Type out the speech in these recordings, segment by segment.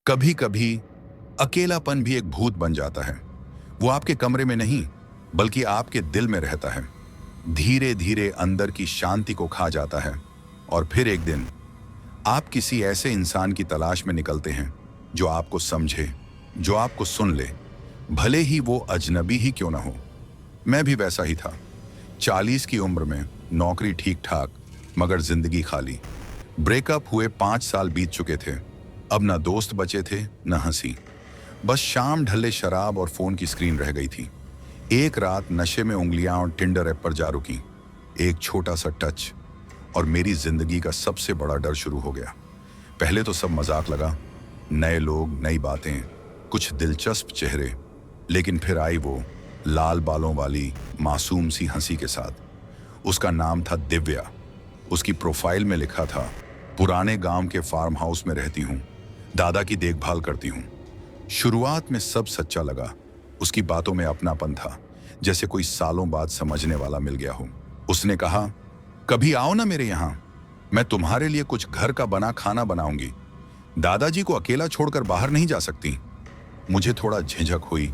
कभी कभी अकेलापन भी एक भूत बन जाता है। वो आपके कमरे में नहीं, बल्कि आपके दिल में रहता है। धीरे धीरे अंदर की शांति को खा जाता है। और फिर एक दिन आप किसी ऐसे इंसान की तलाश में निकलते हैं जो आपको समझे, जो आपको सुन ले, भले ही वो अजनबी ही क्यों ना हो। मैं भी वैसा ही था। 40 की उम्र में, नौकरी ठीक ठाक, मगर जिंदगी खाली। ब्रेकअप हुए 5 साल बीत चुके थे। अब ना दोस्त बचे थे, ना हंसी। बस शाम ढले शराब और फोन की स्क्रीन रह गई थी। एक रात नशे में उंगलियां और टिंडर ऐप पर जा रुकी। एक छोटा सा टच और मेरी जिंदगी का सबसे बड़ा डर शुरू हो गया। पहले तो सब मजाक लगा, नए लोग, नई बातें, कुछ दिलचस्प चेहरे। लेकिन फिर आई वो लाल बालों वाली मासूम सी हंसी के साथ। उसका नाम था दिव्या। उसकी प्रोफाइल में लिखा था, पुराने गांव के फार्म हाउस में रहती हूँ, दादा की देखभाल करती हूँ। शुरुआत में सब सच्चा लगा। उसकी बातों में अपनापन था, जैसे कोई सालों बाद समझने वाला मिल गया हो। उसने कहा, कभी आओ ना मेरे यहाँ, मैं तुम्हारे लिए कुछ घर का बना खाना बनाऊंगी। दादाजी को अकेला छोड़कर बाहर नहीं जा सकती। मुझे थोड़ा झिझक हुई,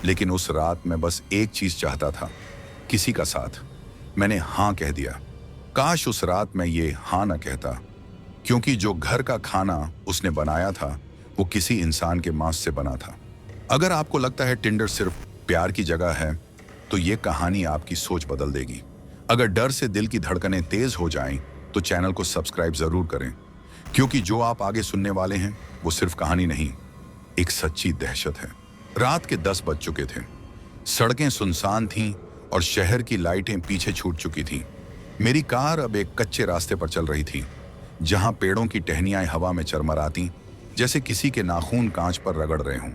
लेकिन उस रात मैं बस एक चीज चाहता था, किसी का साथ। मैंने हाँ कह दिया। काश उस रात मैं ये हाँ ना कहता, क्योंकि जो घर का खाना उसने बनाया था वो किसी इंसान के मांस से बना था। अगर आपको लगता है टिंडर सिर्फ प्यार की जगह है, तो ये कहानी आपकी सोच बदल देगी। अगर डर से दिल की धड़कनें तेज हो जाएं, तो चैनल को सब्सक्राइब जरूर करें, क्योंकि जो आप आगे सुनने वाले हैं वो सिर्फ कहानी नहीं, एक सच्ची दहशत है। रात के 10 बज चुके थे। सड़कें सुनसान थीं और शहर की लाइटें पीछे छूट चुकी थीं। मेरी कार अब एक कच्चे रास्ते पर चल रही थी, जहां पेड़ों की टहनियां हवा में चरमराती, जैसे किसी के नाखून कांच पर रगड़ रहे हों।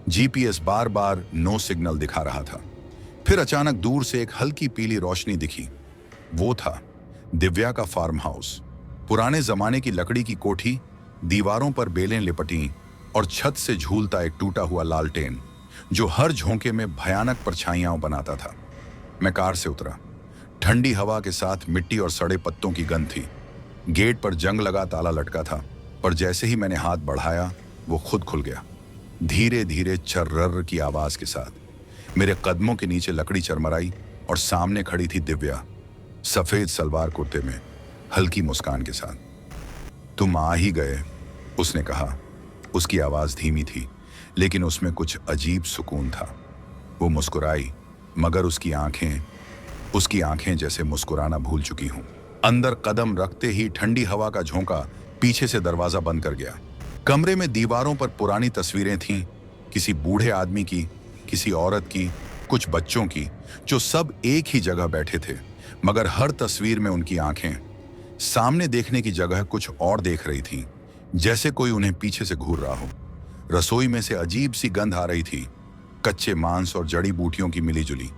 जीपीएस बार बार नो सिग्नल दिखा रहा था। फिर अचानक दूर से एक हल्की पीली रोशनी दिखी। वो था दिव्या का फार्म हाउस। पुराने जमाने की लकड़ी की कोठी, दीवारों पर बेलें लिपटी और छत से झूलता एक टूटा हुआ लालटेन, जो हर झोंके में भयानक परछाइयां बनाता था। मैं कार से उतरा। ठंडी हवा के साथ मिट्टी और सड़े पत्तों की गंध थी। गेट पर जंग लगा ताला लटका था, पर जैसे ही मैंने हाथ बढ़ाया, वो खुद खुल गया, धीरे धीरे चर्रर की आवाज के साथ। मेरे कदमों के नीचे लकड़ी चरमराई और सामने खड़ी थी दिव्या, सफेद सलवार कुर्ते में, हल्की मुस्कान के साथ। तुम आ ही गए, उसने कहा। उसकी आवाज धीमी थी, लेकिन उसमें कुछ अजीब सुकून था। वो मुस्कुराई, मगर उसकी आंखें जैसे मुस्कुराना भूल चुकी हूं। अंदर कदम रखते ही ठंडी हवा का झोंका पीछे से दरवाजा बंद कर गया। कमरे में दीवारों पर पुरानी तस्वीरें थीं, किसी बूढ़े आदमी की, किसी औरत की, कुछ बच्चों की, जो सब एक ही जगह बैठे थे, मगर हर तस्वीर में उनकी आंखें सामने देखने की जगह कुछ और देख रही थीं, जैसे कोई उन्हें पीछे से घूर रहा हो। रसोई में से अजीब सी गंध आ रही थी, कच्चे मांस और जड़ी बूटियों की मिलीजुली।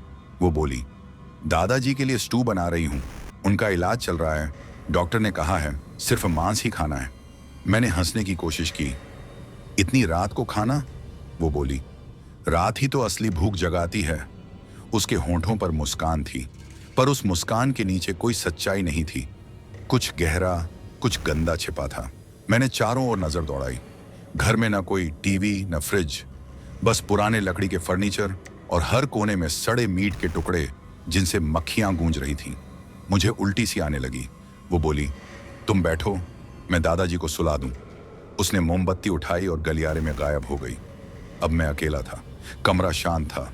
वो बोली, दादाजी के लिए स्टू बना रही हूं, उनका इलाज चल रहा है, डॉक्टर ने कहा है सिर्फ मांस ही खाना है। मैंने हंसने की कोशिश की। इतनी रात को खाना? वो बोली, रात ही तो असली भूख जगाती है। उसके होंठों पर मुस्कान थी, पर उस मुस्कान के नीचे कोई सच्चाई नहीं थी। कुछ गहरा, कुछ गंदा छिपा था। मैंने चारों ओर नजर दौड़ाई। घर में न कोई टीवी, न फ्रिज, बस पुराने लकड़ी के फर्नीचर और हर कोने में सड़े मीट के टुकड़े जिनसे मक्खियां गूंज रही थीं। मुझे उल्टी सी आने लगी। वो बोली, तुम बैठो, मैं दादाजी को सुला दूं। उसने मोमबत्ती उठाई और गलियारे में गायब हो गई। अब मैं अकेला था। कमरा शांत था,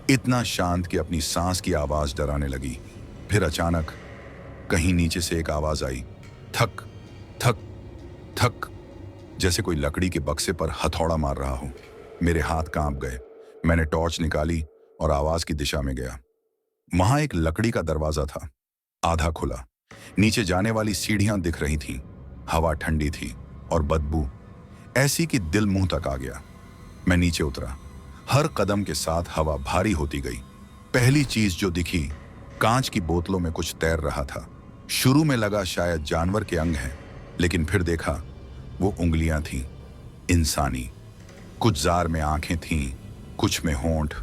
इतना शांत कि अपनी सांस की आवाज डराने लगी। फिर अचानक कहीं नीचे से एक आवाज आई, थक थक थक, जैसे कोई लकड़ी के बक्से पर हथौड़ा मार रहा हो। मेरे हाथ कांप गए। मैंने टॉर्च निकाली और आवाज की दिशा में गया। वहां एक लकड़ी का दरवाजा था, आधा खुला। नीचे जाने वाली सीढ़ियां दिख रही थीं। हवा ठंडी थी और बदबू ऐसी कि दिल मुंह तक आ गया। मैं नीचे उतरा। हर कदम के साथ हवा भारी होती गई। पहली चीज जो दिखी, कांच की बोतलों में कुछ तैर रहा था। शुरू में लगा शायद जानवर के अंग हैं, लेकिन फिर देखा वो उंगलियां थीं, इंसानी। कुछ जार में आंखें थीं, कुछ में होंठ,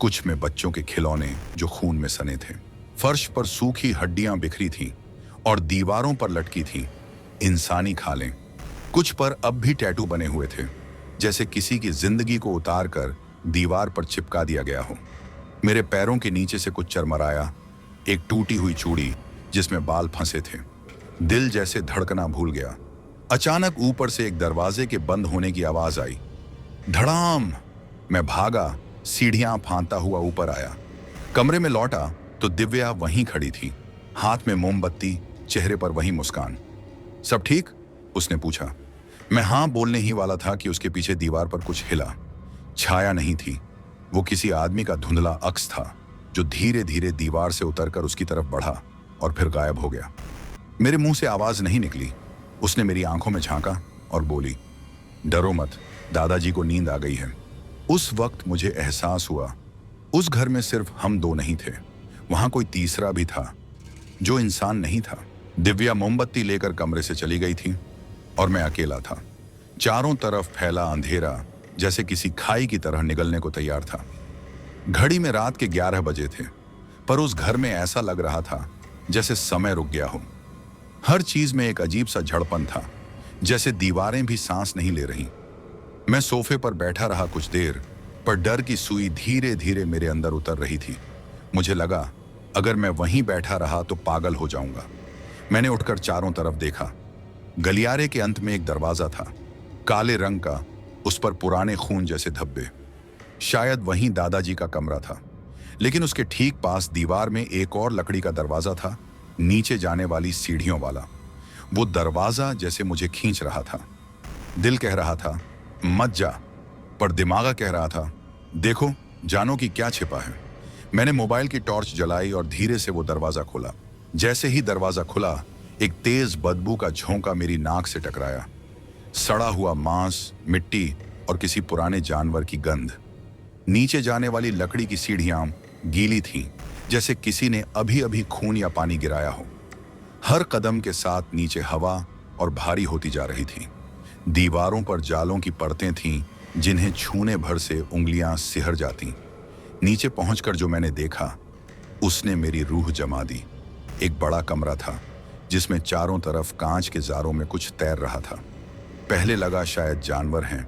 कुछ में बच्चों के खिलौने जो खून में सने थे। फर्श पर सूखी हड्डियां बिखरी थीं और दीवारों पर लटकी थीं इंसानी खालें। कुछ पर अब भी टैटू बने हुए थे, जैसे किसी की जिंदगी को उतार कर दीवार पर चिपका दिया गया हो। मेरे पैरों के नीचे से कुछ चरमराया, एक टूटी हुई चूड़ी जिसमें बाल फंसे थे। दिल जैसे धड़कना भूल गया। अचानक ऊपर से एक दरवाजे के बंद होने की आवाज आई। धड़ाम! मैं भागा, सीढ़ियां फांदता हुआ ऊपर आया। कमरे में लौटा तो दिव्या वहीं खड़ी थी, हाथ में मोमबत्ती, चेहरे पर वही मुस्कान। सब ठीक? उसने पूछा। मैं हाँ बोलने ही वाला था कि उसके पीछे दीवार पर कुछ हिला। छाया नहीं थी, वो किसी आदमी का धुंधला अक्स था जो धीरे धीरे दीवार से उतरकर उसकी तरफ बढ़ा और फिर गायब हो गया। मेरे मुंह से आवाज नहीं निकली। उसने मेरी आंखों में झांका और बोली, डरो मत, दादाजी को नींद आ गई है। उस वक्त मुझे एहसास हुआ उस घर में सिर्फ हम दो नहीं थे, वहां कोई तीसरा भी था जो इंसान नहीं था। दिव्या मोमबत्ती लेकर कमरे से चली गई थी और मैं अकेला था। चारों तरफ फैला अंधेरा जैसे किसी खाई की तरह निगलने को तैयार था। घड़ी में रात के 11 बजे थे, पर उस घर में ऐसा लग रहा था जैसे समय रुक गया हो। हर चीज में एक अजीब सा झड़पन था, जैसे दीवारें भी सांस नहीं ले रही। मैं सोफे पर बैठा रहा कुछ देर, पर डर की सुई धीरे धीरे मेरे अंदर उतर रही थी। मुझे लगा अगर मैं वहीं बैठा रहा तो पागल हो जाऊंगा। मैंने उठकर चारों तरफ देखा। गलियारे के अंत में एक दरवाजा था, काले रंग का, उस पर पुराने खून जैसे धब्बे। शायद वहीं दादाजी का कमरा था। लेकिन उसके ठीक पास दीवार में एक और लकड़ी का दरवाजा था, नीचे जाने वाली सीढ़ियों वाला। वो दरवाजा जैसे मुझे खींच रहा था। दिल कह रहा था मत जा, पर दिमाग कह रहा था देखो जानो कि क्या छिपा है। मैंने मोबाइल की टॉर्च जलाई और धीरे से वो दरवाजा खोला। जैसे ही दरवाजा खुला, एक तेज बदबू का झोंका मेरी नाक से टकराया। सड़ा हुआ मांस, मिट्टी और किसी पुराने जानवर की गंध। नीचे जाने वाली लकड़ी की सीढ़ियां गीली थीं, जैसे किसी ने अभी अभी खून या पानी गिराया हो। हर कदम के साथ नीचे हवा और भारी होती जा रही थी। दीवारों पर जालों की परतें थीं जिन्हें छूने भर से उंगलियां सिहर जातीं। नीचे पहुंचकर जो मैंने देखा उसने मेरी रूह जमा दी। एक बड़ा कमरा था जिसमें चारों तरफ कांच के जारों में कुछ तैर रहा था। पहले लगा शायद जानवर हैं,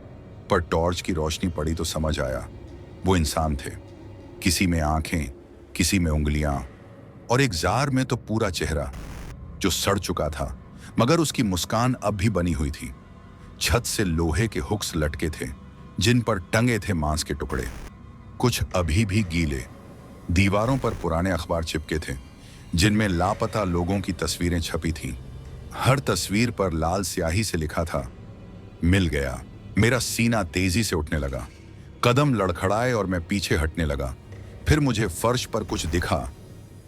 पर टॉर्च की रोशनी पड़ी तो समझ आया वो इंसान थे। किसी में आंखें, किसी में उंगलियां और एक जार में तो पूरा चेहरा जो सड़ चुका था, मगर उसकी मुस्कान अब भी बनी हुई थी। छत से लोहे के हुक्स लटके थे जिन पर टंगे थे मांस के टुकड़े, कुछ अभी भी गीले। दीवारों पर पुराने अखबार चिपके थे जिनमें लापता लोगों की तस्वीरें छपी थीं। हर तस्वीर पर लाल स्याही से लिखा था मिल गया। मेरा सीना तेजी से उठने लगा, कदम लड़खड़ाए और मैं पीछे हटने लगा। फिर मुझे फर्श पर कुछ दिखा,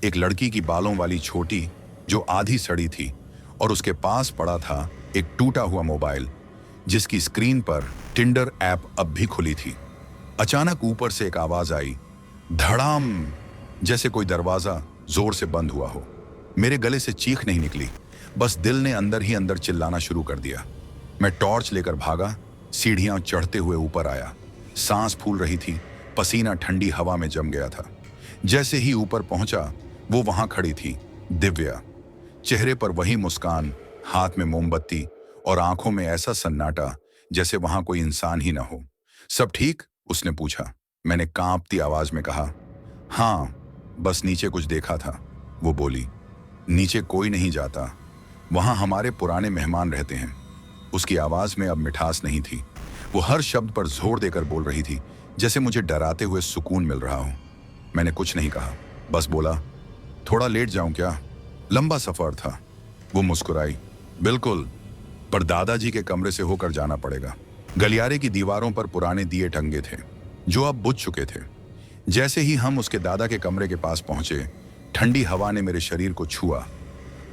एक लड़की की बालों वाली छोटी जो आधी सड़ी थी, और उसके पास पड़ा था एक टूटा हुआ मोबाइल जिसकी स्क्रीन पर टिंडर ऐप अब भी खुली थी। अचानक ऊपर से एक आवाज आई, धड़ाम, जैसे कोई दरवाजा जोर से बंद हुआ हो। मेरे गले से चीख नहीं निकली, बस दिल ने अंदर ही अंदर चिल्लाना शुरू कर दिया। मैं टॉर्च लेकर भागा, सीढ़ियां चढ़ते हुए ऊपर आया। सांस फूल रही थी, पसीना ठंडी हवा में जम गया था। जैसे ही ऊपर पहुंचा, वो वहां खड़ी थी, दिव्या। चेहरे पर वही मुस्कान, हाथ में मोमबत्ती और आंखों में ऐसा सन्नाटा जैसे वहां कोई इंसान ही ना हो। सब ठीक? उसने पूछा। मैंने कांपती आवाज में कहा, हाँ, बस नीचे कुछ देखा था। वो बोली, नीचे कोई नहीं जाता, वहां हमारे पुराने मेहमान रहते हैं। उसकी आवाज में अब मिठास नहीं थी। वो हर शब्द पर जोर देकर बोल रही थी जैसे मुझे डराते हुए सुकून मिल रहा हो। मैंने कुछ नहीं कहा, बस बोला, थोड़ा लेट जाऊं क्या? लंबा सफर था। वो मुस्कुराई, बिल्कुल, पर दादाजी के कमरे से होकर जाना पड़ेगा। गलियारे की दीवारों पर पुराने दिए टंगे थे जो अब बुझ चुके थे। जैसे ही हम उसके दादा के कमरे के पास पहुंचे, ठंडी हवा ने मेरे शरीर को छुआ।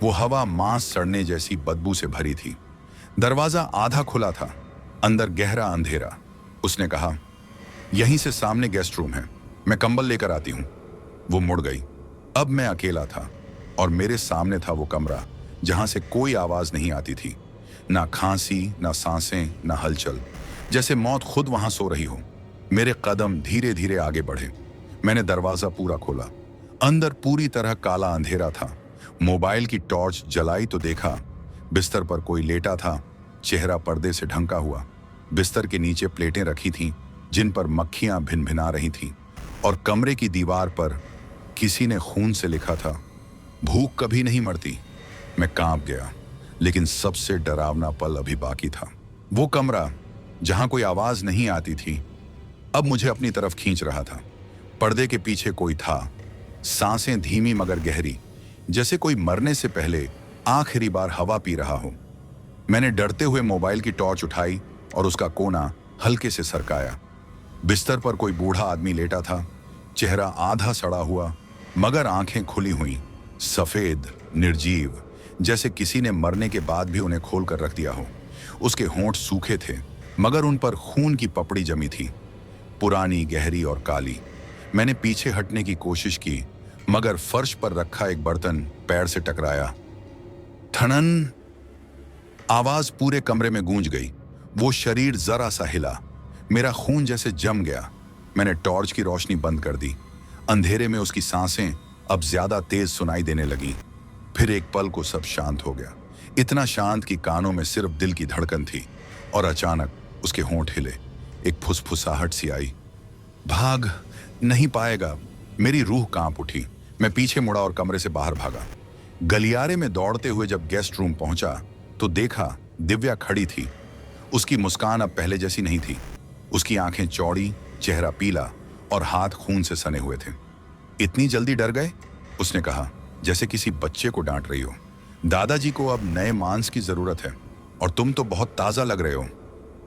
वो हवा मांस सड़ने जैसी बदबू से भरी थी। दरवाजा आधा खुला था, अंदर गहरा अंधेरा। उसने कहा, यहीं से सामने गेस्ट रूम है, मैं कंबल लेकर आती हूं। वो मुड़ गई। अब मैं अकेला था और मेरे सामने था वो कमरा जहां से कोई आवाज नहीं आती थी, ना खांसी, ना सांसें, ना हलचल, जैसे मौत खुद वहां सो रही हो। मेरे कदम धीरे धीरे आगे बढ़े। मैंने दरवाजा पूरा खोला। अंदर पूरी तरह काला अंधेरा था। मोबाइल की टॉर्च जलाई तो देखा बिस्तर पर कोई लेटा था, चेहरा पर्दे से ढंका हुआ। बिस्तर के नीचे प्लेटें रखी थीं जिन पर मक्खियां भिनभिना रही थीं, और कमरे की दीवार पर किसी ने खून से लिखा था, भूख कभी नहीं मरती। मैं कांप गया, लेकिन सबसे डरावना पल अभी बाकी था। वो कमरा जहां कोई आवाज नहीं आती थी अब मुझे अपनी तरफ खींच रहा था। पर्दे के पीछे कोई था, सांसें धीमी मगर गहरी, जैसे कोई मरने से पहले आखिरी बार हवा पी रहा हो। मैंने डरते हुए मोबाइल की टॉर्च उठाई और उसका कोना हल्के से सरकाया। बिस्तर पर कोई बूढ़ा आदमी लेटा था, चेहरा आधा सड़ा हुआ मगर आंखें खुली हुई, सफेद, निर्जीव, जैसे किसी ने मरने के बाद भी उन्हें खोल कर रख दिया हो। उसके होंठ सूखे थे मगर उन पर खून की पपड़ी जमी थी, पुरानी, गहरी और काली। मैंने पीछे हटने की कोशिश की मगर फर्श पर रखा एक बर्तन पैर से टकराया। ठनन आवाज पूरे कमरे में गूंज गई। वो शरीर जरा सा हिला, मेरा खून जैसे जम गया। मैंने टॉर्च की रोशनी बंद कर दी। अंधेरे में उसकी सांसें अब ज्यादा तेज सुनाई देने लगी। फिर एक पल को सब शांत हो गया, इतना शांत कि कानों में सिर्फ दिल की धड़कन थी। और अचानक उसके होंठ हिले, एक फुसफुसाहट सी आई, भाग नहीं पाएगा। मेरी रूह कांप उठी। मैं पीछे मुड़ा और कमरे से बाहर भागा। गलियारे में दौड़ते हुए जब गेस्ट रूम पहुंचा तो देखा दिव्या खड़ी थी। उसकी मुस्कान अब पहले जैसी नहीं थी। उसकी आंखें चौड़ी, चेहरा पीला और हाथ खून से सने हुए थे। इतनी जल्दी डर गए? उसने कहा, जैसे किसी बच्चे को डांट रही हो। दादाजी को अब नए मांस की जरूरत है और तुम तो बहुत ताजा लग रहे हो।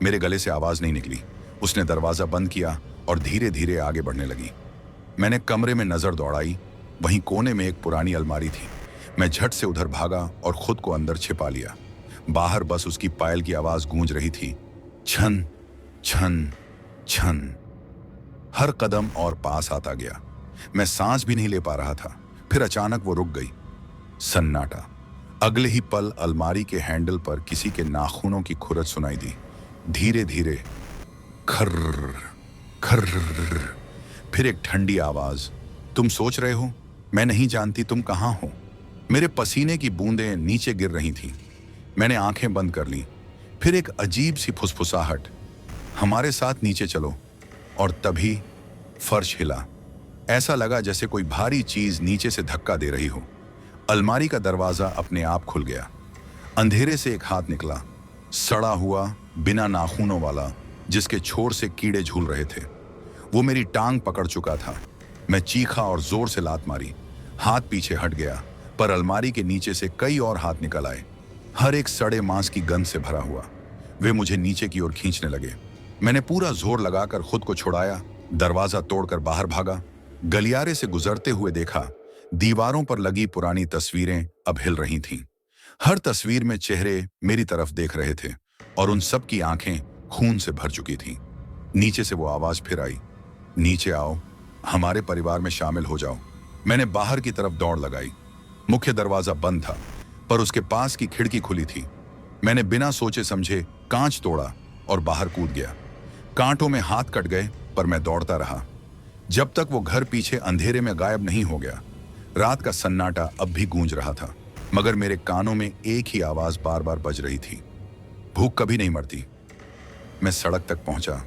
मेरे गले से आवाज नहीं निकली। उसने दरवाजा बंद किया और धीरे धीरे आगे बढ़ने लगी। मैंने कमरे में नजर दौड़ाई। वहीं कोने में एक पुरानी अलमारी थी। मैं झट से उधर भागा और खुद को अंदर छिपा लिया। बाहर बस उसकी पायल की आवाज गूंज रही थी, छन छन छन। हर कदम और पास आता गया। मैं सांस भी नहीं ले पा रहा था। फिर अचानक वो रुक गई। सन्नाटा। अगले ही पल अलमारी के हैंडल पर किसी के नाखूनों की खुरद सुनाई दी। धीरे धीरे, खर्र खर्र। फिर एक ठंडी आवाज, तुम सोच रहे हो मैं नहीं जानती तुम कहां हो। मेरे पसीने की बूंदें नीचे गिर रही थीं। मैंने आंखें बंद कर लीं। फिर एक अजीब सी फुसफुसाहट, हमारे साथ नीचे चलो। और तभी फर्श हिला। ऐसा लगा जैसे कोई भारी चीज नीचे से धक्का दे रही हो। अलमारी का दरवाजा अपने आप खुल गया। अंधेरे से एक हाथ निकला, सड़ा हुआ, बिना नाखूनों वाला, जिसके छोर से कीड़े झूल रहे थे। वो मेरी टांग पकड़ चुका था। मैं चीखा और जोर से लात मारी। हाथ पीछे हट गया, पर अलमारी के नीचे से कई और हाथ निकल आए, हर एक सड़े मांस की गंध से भरा हुआ। वे मुझे नीचे की ओर खींचने लगे। मैंने पूरा जोर लगाकर खुद को छुड़ाया, दरवाजा तोड़कर बाहर भागा। गलियारे से गुजरते हुए देखा दीवारों पर लगी पुरानी तस्वीरें अब हिल रही थीं। हर तस्वीर में चेहरे मेरी तरफ देख रहे थे और उन सब की आंखें खून से भर चुकी थीं। नीचे से वो आवाज फिर आई, नीचे आओ, हमारे परिवार में शामिल हो जाओ। मैंने बाहर की तरफ दौड़ लगाई। मुख्य दरवाजा बंद था, पर उसके पास की खिड़की खुली थी। मैंने बिना सोचे समझे कांच तोड़ा और बाहर कूद गया। कांटों में हाथ कट गए, पर मैं दौड़ता रहा जब तक वो घर पीछे अंधेरे में गायब नहीं हो गया। रात का सन्नाटा अब भी गूंज रहा था, मगर मेरे कानों में एक ही आवाज बार बार बज रही थी, भूख कभी नहीं मरती। मैं सड़क तक पहुंचा।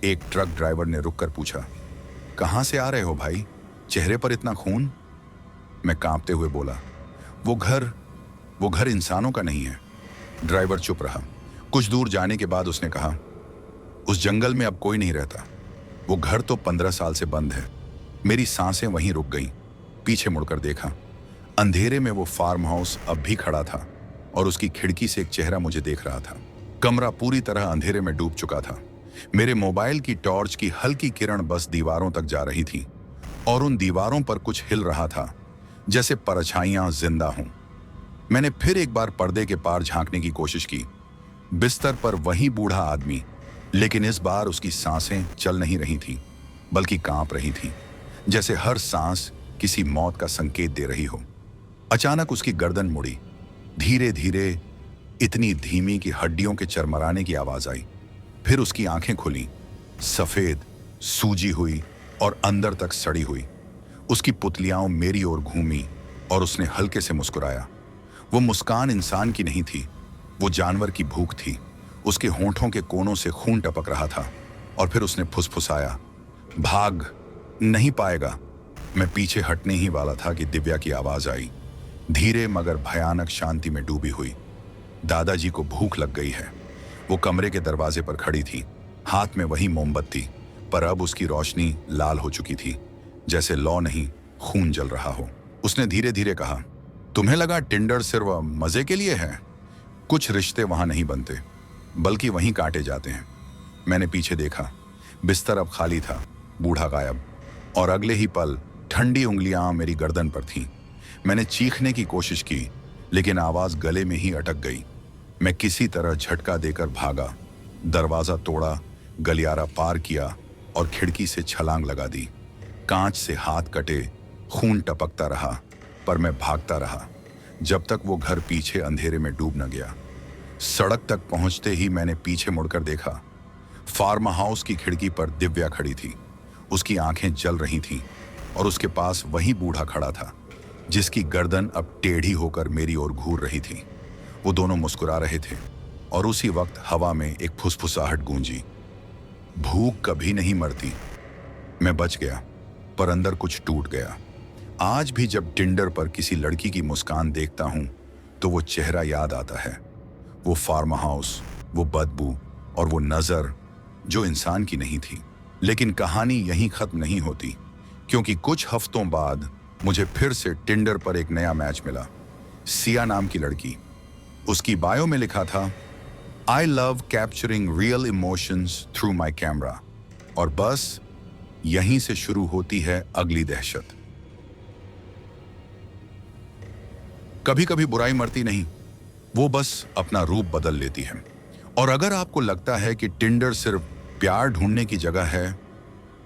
एक ट्रक ड्राइवर ने रुककर पूछा, कहां से आ रहे हो भाई, चेहरे पर इतना खून? मैं कांपते हुए बोला, वो घर इंसानों का नहीं है। ड्राइवर चुप रहा। कुछ दूर जाने के बाद उसने कहा, उस जंगल में अब कोई नहीं रहता। वो घर तो 15 साल से बंद है। मेरी सांसें वहीं रुक गईं। पीछे मुड़कर देखा, अंधेरे में वो फार्म हाउस अब भी खड़ा था और उसकी खिड़की से एक चेहरा मुझे देख रहा था। कमरा पूरी तरह अंधेरे में डूब चुका था। मेरे मोबाइल की टॉर्च की हल्की किरण बस दीवारों तक जा रही थी और उन दीवारों पर कुछ हिल रहा था, जैसे परछाइयां जिंदा हों। मैंने फिर एक बार पर्दे के पार झांकने की कोशिश की। बिस्तर पर वही बूढ़ा आदमी, लेकिन इस बार उसकी सांसें चल नहीं रही थीं, बल्कि कांप रही थीं, जैसे हर सांस किसी मौत का संकेत दे रही हो। अचानक उसकी गर्दन मुड़ी। धीरे धीरे, इतनी धीमी कि हड्डियों के चरमराने की आवाज आई। फिर उसकी आंखें खुली, सफेद, सूजी हुई और अंदर तक सड़ी हुई। उसकी पुतलियां मेरी ओर घूमी और उसने हल्के से मुस्कुराया। वो मुस्कान इंसान की नहीं थी, वो जानवर की भूख थी। उसके होंठों के कोनों से खून टपक रहा था और फिर उसने फुसफुसाया, भाग नहीं पाएगा। मैं पीछे हटने ही वाला था कि दिव्या की आवाज आई, धीरे मगर भयानक शांति में डूबी हुई। दादाजी को भूख लग गई है। वो कमरे के दरवाजे पर खड़ी थी, हाथ में वही मोमबत्ती, पर अब उसकी रोशनी लाल हो चुकी थी, जैसे लौ नहीं खून जल रहा हो। उसने धीरे धीरे कहा, तुम्हें लगा टिंडर सिर्फ मजे के लिए है? कुछ रिश्ते वहां नहीं बनते, बल्कि वहीं काटे जाते हैं। मैंने पीछे देखा, बिस्तर अब खाली था, बूढ़ा गायब, और अगले ही पल ठंडी उंगलियां मेरी गर्दन पर थीं। मैंने चीखने की कोशिश की, लेकिन आवाज गले में ही अटक गई। मैं किसी तरह झटका देकर भागा, दरवाजा तोड़ा, गलियारा पार किया और खिड़की से छलांग लगा दी। कांच से हाथ कटे, खून टपकता रहा, पर मैं भागता रहा जब तक वो घर पीछे अंधेरे में डूब न गया। सड़क तक पहुंचते ही मैंने पीछे मुड़कर देखा। फार्म हाउस की खिड़की पर दिव्या खड़ी थी। उसकी आंखें जल रही थीं और उसके पास वही बूढ़ा खड़ा था, जिसकी गर्दन अब टेढ़ी होकर मेरी ओर घूर रही थी। वो दोनों मुस्कुरा रहे थे और उसी वक्त हवा में एक फुसफुसाहट गूंजी, भूख कभी नहीं मरती। मैं बच गया, पर अंदर कुछ टूट गया। आज भी जब टिंडर पर किसी लड़की की मुस्कान देखता हूं, तो वो चेहरा याद आता है, वो फार्म हाउस, वो बदबू और वो नजर जो इंसान की नहीं थी। लेकिन कहानी यहीं खत्म नहीं होती, क्योंकि कुछ हफ्तों बाद मुझे फिर से टिंडर पर एक नया मैच मिला। सिया नाम की लड़की। उसकी बायो में लिखा था, I love capturing real emotions through my camera. और बस यहीं से शुरू होती है अगली दहशत। कभी कभी बुराई मरती नहीं, वो बस अपना रूप बदल लेती है। और अगर आपको लगता है कि टिंडर सिर्फ प्यार ढूंढने की जगह है,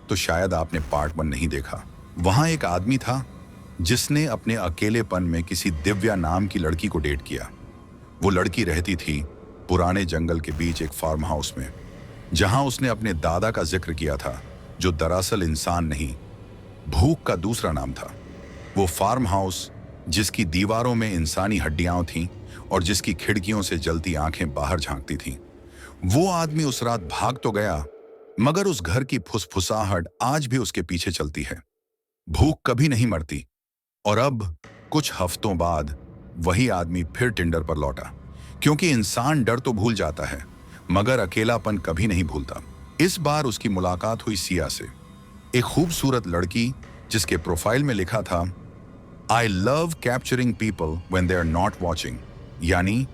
तो शायद आपने पार्ट 1 नहीं देखा। वहां एक आदमी था जिसने अपने अकेलेपन में किसी दिव्या नाम की लड़की को डेट किया। वो लड़की रहती थी पुराने जंगल के बीच एक फार्म हाउस में, जहां उसने अपने दादा का जिक्र किया था, जो दरअसल इंसान नहीं, भूख का दूसरा नाम था। वो फार्म हाउस जिसकी दीवारों में इंसानी हड्डियां थीं और जिसकी खिड़कियों से जलती आंखें बाहर झांकती थीं। वो आदमी उस रात भाग तो गया, मगर उस घर की फुसफुसाहट आज भी उसके पीछे चलती है। भूख कभी नहीं मरती। और अब कुछ हफ्तों बाद वही आदमी फिर टिंडर पर लौटा, क्योंकि इंसान डर तो भूल जाता है, मगर अकेलापन कभी नहीं भूलता। इस बार उसकी मुलाकात हुई सिया से, एक खूबसूरत लड़की जिसके प्रोफाइल में लिखा था, I love capturing people when they are not watching. यानी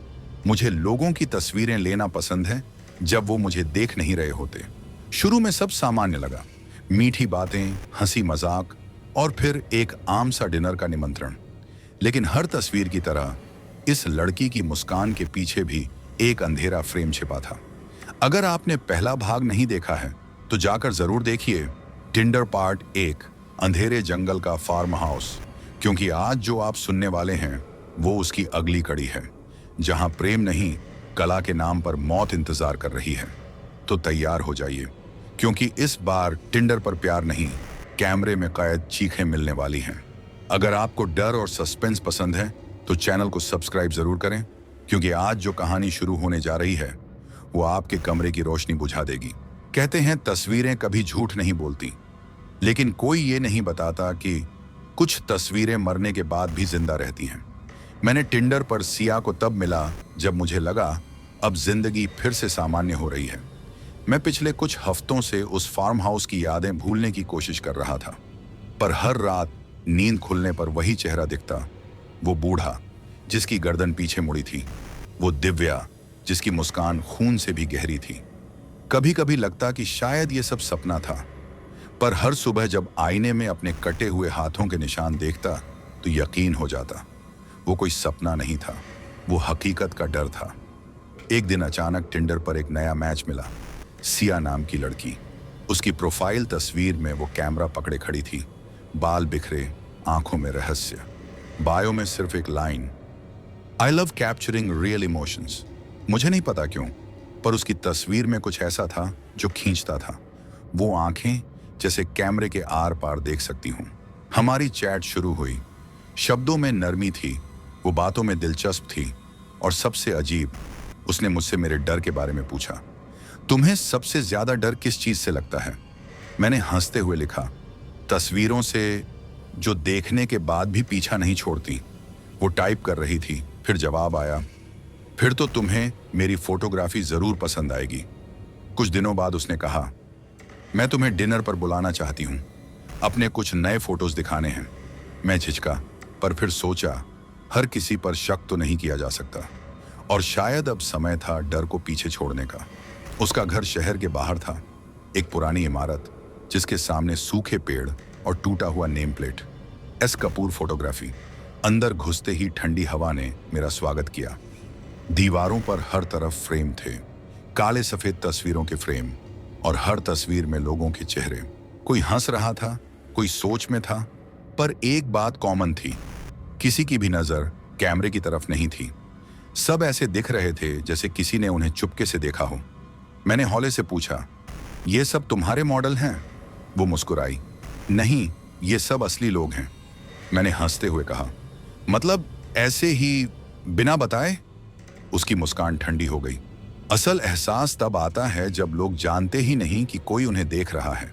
मुझे लोगों की तस्वीरें लेना पसंद है जब वो मुझे देख नहीं रहे होते। शुरू में सब सामान्य लगा, मीठी बातें, हंसी मजाक और फिर एक आम सा डिनर का निमंत्रण। लेकिन हर तस्वीर की तरह इस लड़की की मुस्कान के पीछे भी एक अंधेरा फ्रेम छिपा था। अगर आपने पहला भाग नहीं देखा है तो जाकर जरूर देखिए, टिंडर पार्ट 1, अंधेरे जंगल का फार्म हाउस, क्योंकि आज जो आप सुनने वाले हैं वो उसकी अगली कड़ी है, जहां प्रेम नहीं, कला के नाम पर मौत इंतजार कर रही है। तो तैयार हो जाइए, क्योंकि इस बार टिंडर पर प्यार नहीं, कैमरे में कैद चीखें मिलने वाली हैं। अगर आपको डर और सस्पेंस पसंद है तो चैनल को सब्सक्राइब जरूर करें, क्योंकि आज जो कहानी शुरू होने जा रही है वो आपके कमरे की रोशनी बुझा देगी। कहते हैं तस्वीरें कभी झूठ नहीं बोलती, लेकिन कोई ये नहीं बताता कि कुछ तस्वीरें मरने के बाद भी जिंदा रहती हैं। मैंने टिंडर पर सिया को तब मिला जब मुझे लगा अब जिंदगी फिर से सामान्य हो रही है। मैं पिछले कुछ हफ्तों से उस फार्म हाउस की यादें भूलने की कोशिश कर रहा था, पर हर रात नींद खुलने पर वही चेहरा दिखता, वो बूढ़ा जिसकी गर्दन पीछे मुड़ी थी, वो दिव्या जिसकी मुस्कान खून से भी गहरी थी। कभी कभी लगता कि शायद ये सब सपना था, पर हर सुबह जब आईने में अपने कटे हुए हाथों के निशान देखता तो यकीन हो जाता वो कोई सपना नहीं था, वो हकीकत का डर था। एक दिन अचानक टिंडर पर एक नया मैच मिला, सिया नाम की लड़की। उसकी प्रोफाइल तस्वीर में वो कैमरा पकड़े खड़ी थी, बाल बिखरे, आंखों में रहस्य, बायो में सिर्फ एक line, I love capturing real emotions. मुझे नहीं पता क्यों, पर उसकी तस्वीर में कुछ ऐसा था जो खींचता था। वो आंखें जैसे कैमरे के आर पार देख सकती हूँ, हमारी चैट शुरू हुई। शब्दों में नरमी थी, वो बातों में दिलचस्प थी, और सबसे अजीब, उसने मुझसे मेरे डर के बारे में पूछा। तुम्हें सबसे ज्यादा डर किस चीज से लगता है? मैंने हंसते हुए लिखा, तस्वीरों से, जो देखने के बाद भी पीछा नहीं छोड़ती। वो टाइप कर रही थी, फिर जवाब आया, फिर तो तुम्हें मेरी फोटोग्राफी जरूर पसंद आएगी। कुछ दिनों बाद उसने कहा, मैं तुम्हें डिनर पर बुलाना चाहती हूँ, अपने कुछ नए फोटोज दिखाने हैं। मैं झिझका, पर फिर सोचा, हर किसी पर शक तो नहीं किया जा सकता, और शायद अब समय था डर को पीछे छोड़ने का। उसका घर शहर के बाहर था, एक पुरानी इमारत जिसके सामने सूखे पेड़ और टूटा हुआ name plate. S Kapoor photography. अंदर घुसते ही ठंडी हवा ने मेरा स्वागत किया। दीवारों पर हर तरफ फ्रेम थे, काले सफेद तस्वीरों के फ्रेम, और हर तस्वीर में लोगों के चेहरे। कोई हंस रहा था, कोई सोच में था, पर एक बात कॉमन थी, किसी की भी नजर कैमरे की तरफ नहीं थी। सब ऐसे दिख रहे थे जैसे किसी ने उन्हें चुपके से देखा हो। मैंने हौले से पूछा, ये सब तुम्हारे मॉडल हैं? वो मुस्कुराई, नहीं, ये सब असली लोग हैं। मैंने हंसते हुए कहा, मतलब ऐसे ही, बिना बताए? उसकी मुस्कान ठंडी हो गई। असल एहसास तब आता है जब लोग जानते ही नहीं कि कोई उन्हें देख रहा है।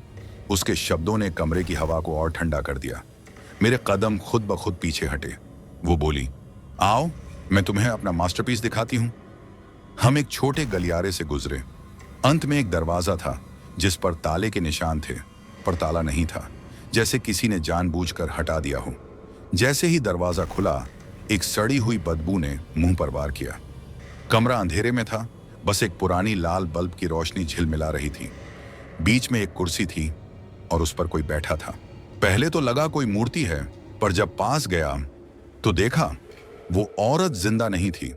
उसके शब्दों ने कमरे की हवा को और ठंडा कर दिया। मेरे कदम खुद ब खुद पीछे हटे। वो बोली, आओ, मैं तुम्हें अपना मास्टरपीस दिखाती हूँ। हम एक छोटे गलियारे से गुजरे। अंत में एक दरवाजा था जिस पर ताले के निशान थे, पर ताला नहीं था, जैसे किसी ने जानबूझकर हटा दिया हो। जैसे ही दरवाजा खुला, एक सड़ी हुई बदबू ने मुंह पर वार किया। कमरा अंधेरे में था, बस एक पुरानी लाल बल्ब की रोशनी झिलमिला रही थी। बीच में एक कुर्सी थी और उस पर कोई बैठा था। पहले तो लगा कोई मूर्ति है, पर जब पास गया तो देखा वो औरत जिंदा नहीं थी।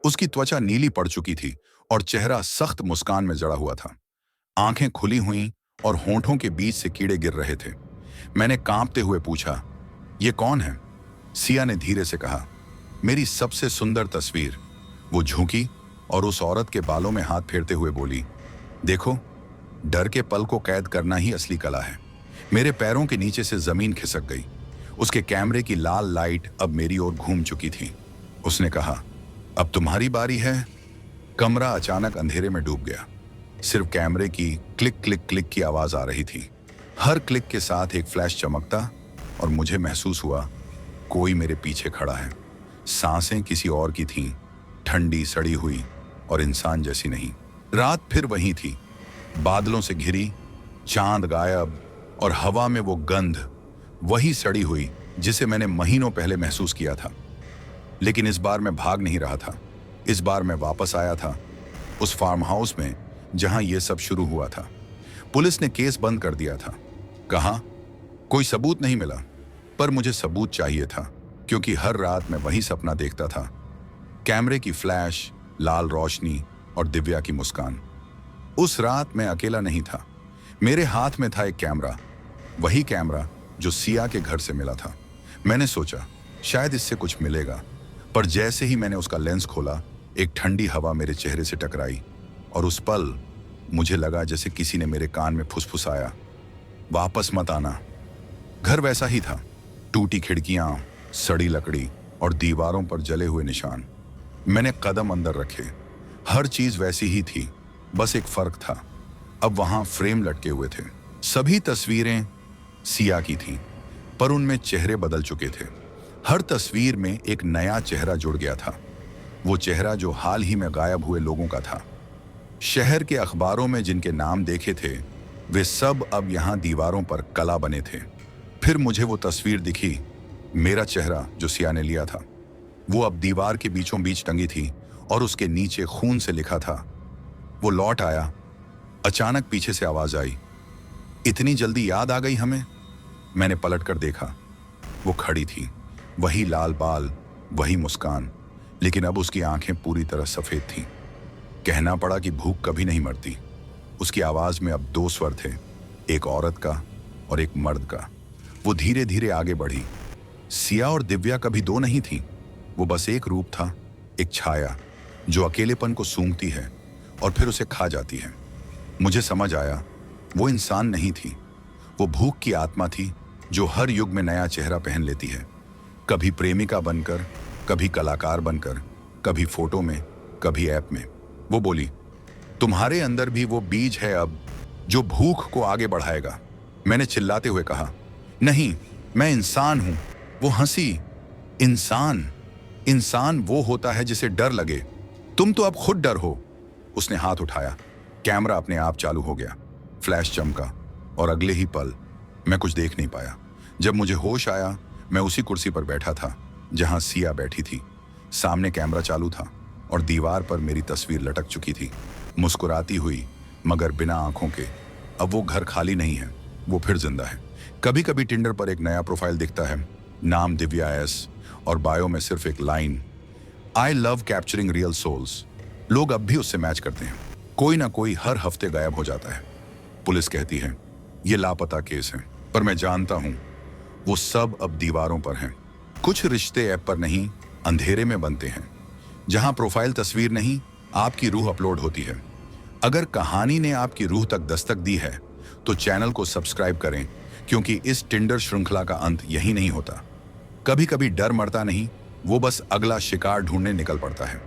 उसकी त्वचा नीली पड़ चुकी थी और चेहरा सख्त मुस्कान में जड़ा हुआ था। आंखें खुली हुई और होंठों के बीच से कीड़े गिर रहे थे। मैंने कांपते हुए पूछा, ये कौन है? सिया ने धीरे से कहा, मेरी सबसे सुंदर तस्वीर। वो झुकी और उस औरत के बालों में हाथ फेरते हुए बोली, देखो, डर के पल को कैद करना ही असली कला है। मेरे पैरों के नीचे से जमीन खिसक गई। उसके कैमरे की लाल लाइट अब मेरी ओर घूम चुकी थी। उसने कहा, अब तुम्हारी बारी है। कमरा अचानक अंधेरे में डूब गया। सिर्फ कैमरे की क्लिक क्लिक क्लिक की आवाज आ रही थी। हर क्लिक के साथ एक फ्लैश चमकता और मुझे महसूस हुआ कोई मेरे पीछे खड़ा है। सांसें किसी और की थीं, ठंडी, सड़ी हुई और इंसान जैसी नहीं। रात फिर वही थी, बादलों से घिरी, चांद गायब, और हवा में वो गंध, वही सड़ी हुई जिसे मैंने महीनों पहले महसूस किया था। लेकिन इस बार मैं भाग नहीं रहा था। इस बार मैं वापस आया था, उस फार्म हाउस में जहां यह सब शुरू हुआ था। पुलिस ने केस बंद कर दिया था। कहा, कोई सबूत नहीं मिला, पर मुझे सबूत चाहिए था, क्योंकि हर रात मैं वही सपना देखता था। कैमरे की फ्लैश, लाल रोशनी और दिव्या की मुस्कान। उस रात मैं अकेला नहीं था। मेरे हाथ में था एक कैमरा, वही कैमरा जो सिया के घर से मिला था। मैंने सोचा शायद इससे कुछ मिलेगा, पर जैसे ही मैंने उसका लेंस खोला, एक ठंडी हवा मेरे चेहरे से टकराई, और उस पल मुझे लगा जैसे किसी ने मेरे कान में फुसफुसाया, वापस मत आना। घर वैसा ही था, टूटी खिड़कियां, सड़ी लकड़ी और दीवारों पर जले हुए निशान। मैंने कदम अंदर रखे, हर चीज वैसी ही थी, बस एक फर्क था। अब वहां फ्रेम लटके हुए थे। सभी तस्वीरें सिया की थीं, पर उनमें चेहरे बदल चुके थे। हर तस्वीर में एक नया चेहरा जुड़ गया था, वो चेहरा जो हाल ही में गायब हुए लोगों का था। शहर के अखबारों में जिनके नाम देखे थे, वे सब अब यहां दीवारों पर कला बने थे। फिर मुझे वो तस्वीर दिखी, मेरा चेहरा जो सिया ने लिया था। वो अब दीवार के बीचों बीच टंगी थी और उसके नीचे खून से लिखा था, वो लौट आया। अचानक पीछे से आवाज आई, इतनी जल्दी याद आ गई हमें? मैंने पलट कर देखा, वो खड़ी थी, वही लाल बाल, वही मुस्कान, लेकिन अब उसकी आंखें पूरी तरह सफेद थीं। कहना पड़ा कि भूख कभी नहीं मरती। उसकी आवाज में अब दो स्वर थे, एक औरत का और एक मर्द का। वो धीरे धीरे आगे बढ़ी। सिया और दिव्या कभी दो नहीं थी, वो बस एक रूप था, एक छाया जो अकेलेपन को सूंघती है और फिर उसे खा जाती है। मुझे समझ आया, वो इंसान नहीं थी, वो भूख की आत्मा थी जो हर युग में नया चेहरा पहन लेती है, कभी प्रेमिका बनकर, कभी कलाकार बनकर, कभी फोटो में, कभी ऐप में। वो बोली, तुम्हारे अंदर भी वो बीज है अब जो भूख को आगे बढ़ाएगा। मैंने चिल्लाते हुए कहा, नहीं, मैं इंसान हूं। वो हंसी, इंसान? इंसान वो होता है जिसे डर लगे। तुम तो अब खुद डर हो। उसने हाथ उठाया, कैमरा अपने आप चालू हो गया, फ्लैश चमका और अगले ही पल मैं कुछ देख नहीं पाया। जब मुझे होश आया, मैं उसी कुर्सी पर बैठा था जहां सिया बैठी थी। सामने कैमरा चालू था और दीवार पर मेरी तस्वीर लटक चुकी थी, मुस्कुराती हुई मगर बिना आंखों के। अब वो घर खाली नहीं है, वो फिर जिंदा है। कभी कभी टिंडर पर एक नया प्रोफाइल दिखता है, नाम दिव्या एस और बायो में सिर्फ एक line, I love capturing real souls. लोग अब भी उससे मैच करते हैं। कोई ना कोई हर हफ्ते गायब हो जाता है। पुलिस कहती है ये लापता केस है, पर मैं जानता हूं वो सब अब दीवारों पर हैं। कुछ रिश्ते ऐप पर नहीं, अंधेरे में बनते हैं, जहां प्रोफाइल तस्वीर नहीं, आपकी रूह अपलोड होती है। अगर कहानी ने आपकी रूह तक दस्तक दी है तो चैनल को सब्सक्राइब करें, क्योंकि इस टिंडर श्रृंखला का अंत यही नहीं होता। कभी कभी डर मरता नहीं, वो बस अगला शिकार ढूंढने निकल पड़ता है।